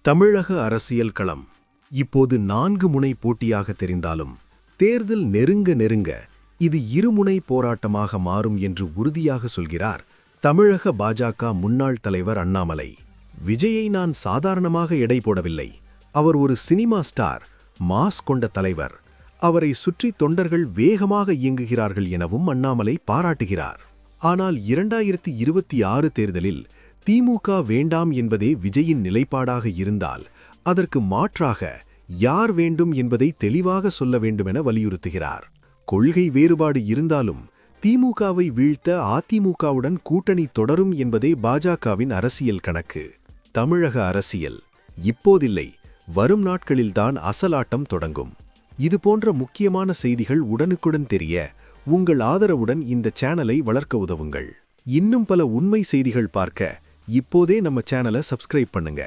தமிழக அரசியல் களம் இப்போது 4 முனை போட்டியாக தெரிந்தாலும் தேர்தல் நெருங்க இது இருமுனை போராட்டமாக மாறும் என்று உறுதியாக சொல்கிறார் தமிழக பாஜக முன்னாள் தலைவர் அண்ணாமலை. விஜயை நான் சாதாரணமாக எடை போடவில்லை. அவர் ஒரு சினிமா ஸ்டார், மாஸ் கொண்ட தலைவர். அவரை சுற்றி தொண்டர்கள் வேகமாக இயங்குகிறார்கள் எனவும் அண்ணாமலை பாராட்டுகிறார். ஆனால் 2026 தேர்தலில் திமுக வேண்டாம் என்பதே விஜயின் நிலைப்பாடாக இருந்தால் அதற்கு மாற்றாக யார் வேண்டும் என்பதை தெளிவாக சொல்ல வேண்டுமென வலியுறுத்துகிறார். கொள்கை வேறுபாடு இருந்தாலும் திமுகவை வீழ்த்த அதிமுகவுடன் கூட்டணி தொடரும் என்பதே பாஜகவின் அரசியல் கணக்கு. தமிழக அரசியல் இப்போதில்லை, வரும் நாட்களில்தான் அசலாட்டம் தொடங்கும். இதுபோன்ற முக்கியமான செய்திகள் உடனுக்குடன் தெரிய உங்கள் ஆதரவுடன் இந்த சேனலை வளர்க்க உதவுங்கள். இன்னும் பல உண்மை செய்திகள் பார்க்க இப்போதே நம்ம சேனலை சப்ஸ்கிரைப் பண்ணுங்க.